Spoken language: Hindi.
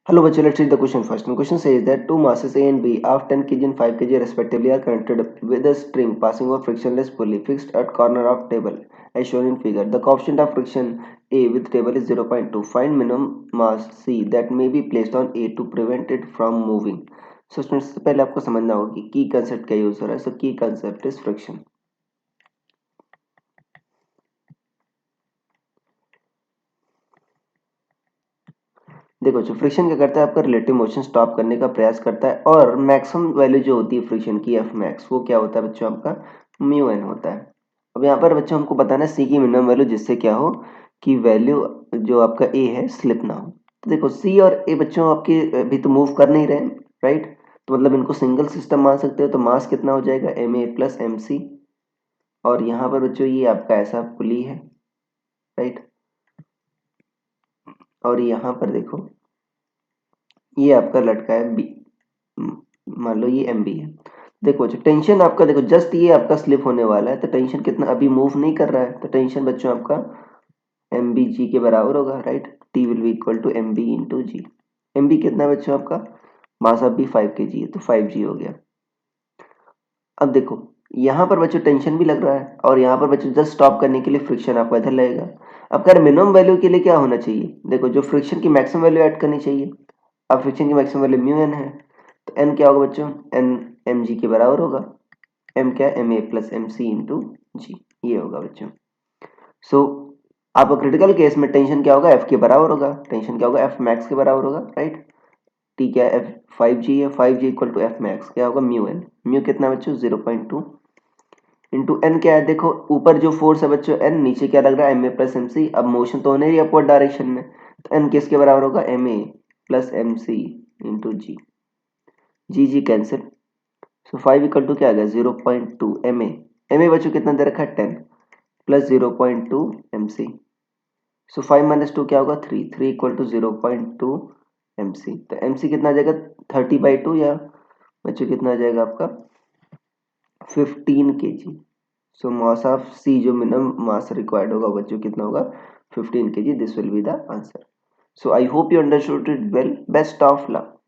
Hello, bachcho, let's read the question first. The question says that two masses A and B of 10 kg and 5 kg respectively are connected with a string passing over frictionless pulley fixed at corner of table as shown in figure. The coefficient of friction A with table is 0.2. Find minimum mass C that may be placed on A to prevent it from moving. So students, से पहले आपको समझना होगा कि की कंसेप्ट क्या यूज हो रहा है. So की कंसेप्ट इज फ्रिक्शन. देखो जो फ्रिक्शन क्या करता है, आपका रिलेटिव मोशन स्टॉप करने का प्रयास करता है और मैक्सिमम वैल्यू जो होती है फ्रिक्शन की एफ मैक्स, वो क्या होता है बच्चों, आपका म्यू एन होता है. अब यहाँ पर बच्चों हमको बताना है सी की मिनिमम वैल्यू, जिससे क्या हो कि वैल्यू जो आपका ए है स्लिप ना हो. तो देखो सी और ए बच्चों आपके अभी तो मूव कर नहीं रहे, राइट. तो मतलब इनको सिंगल सिस्टम मान सकते हो. तो मास कितना हो जाएगा, एम ए प्लस एम सी. और यहाँ पर बच्चों ये आपका ऐसा पुली है, राइट. और यहाँ पर देखो ये आपका लटका है बी, मान लो ये एम बी है. देखो जो टेंशन आपका, देखो जस्ट ये आपका स्लिप होने वाला है, तो टेंशन कितना अभी मूव नहीं कर रहा है, तो टेंशन बच्चों आपका एम बी जी के बराबर होगा, right. T will be equal to M B into G. M B कितना है बच्चों आपका, मास ऑफ बी 5 के जी है, तो 5 जी हो गया. अब देखो यहाँ पर बच्चों टेंशन भी लग रहा है और यहाँ पर बच्चों जस्ट स्टॉप करने के लिए फ्रिक्शन आपको इधर लगेगा. अब कह रहे मिनिमम वैल्यू के लिए क्या होना चाहिए, देखो जो फ्रिक्शन की मैक्सिमम वैल्यू ऐड करनी चाहिए. अब फ्रिक्शन की मैक्सिमम वैल्यू म्यू एन है, तो एन क्या होगा बच्चों, एन एम जी के बराबर होगा. एम क्या, एम ए plus M C into G, ये होगा बच्चों. सो आपका क्रिटिकल केस में टेंशन क्या होगा, एफ के बराबर होगा. टेंशन क्या होगा, एफ मैक्स के बराबर होगा, राइट. टी क्या है, एफ 5 जी है, 5 जी इक्वल टू एफ मैक्स क्या होगा, म्यू एन. म्यू कितना बच्चों, 0.2 इंटू एन क्या है, देखो ऊपर जो फोर्स है बच्चों एन, नीचे क्या लग रहा है एम ए प्लस एम सी. अब मोशन तो होने रही है अपवर्ड डायरेक्शन में, तो एन किसके बराबर होगा, m A plus M C into g. G g cancel. So 5 equal to क्या आ गया, 0.2 एम ए. एम ए बच्चों कितना दे रखा है, 10 प्लस 0.2 एम सी. सो 5 माइनस 2 क्या होगा, 3. 3 इक्वल टू 0.2 एम सी. तो एम सी कितना आ जाएगा, 30/2, या बच्चों कितना आ जाएगा आपका 15 के जी. सो मास ऑफ सी जो मिनिमम मास रिक्वायर्ड होगा बच्चों कितना होगा, 15 kg. This will be the answer. So I hope you understood it well. Best of luck.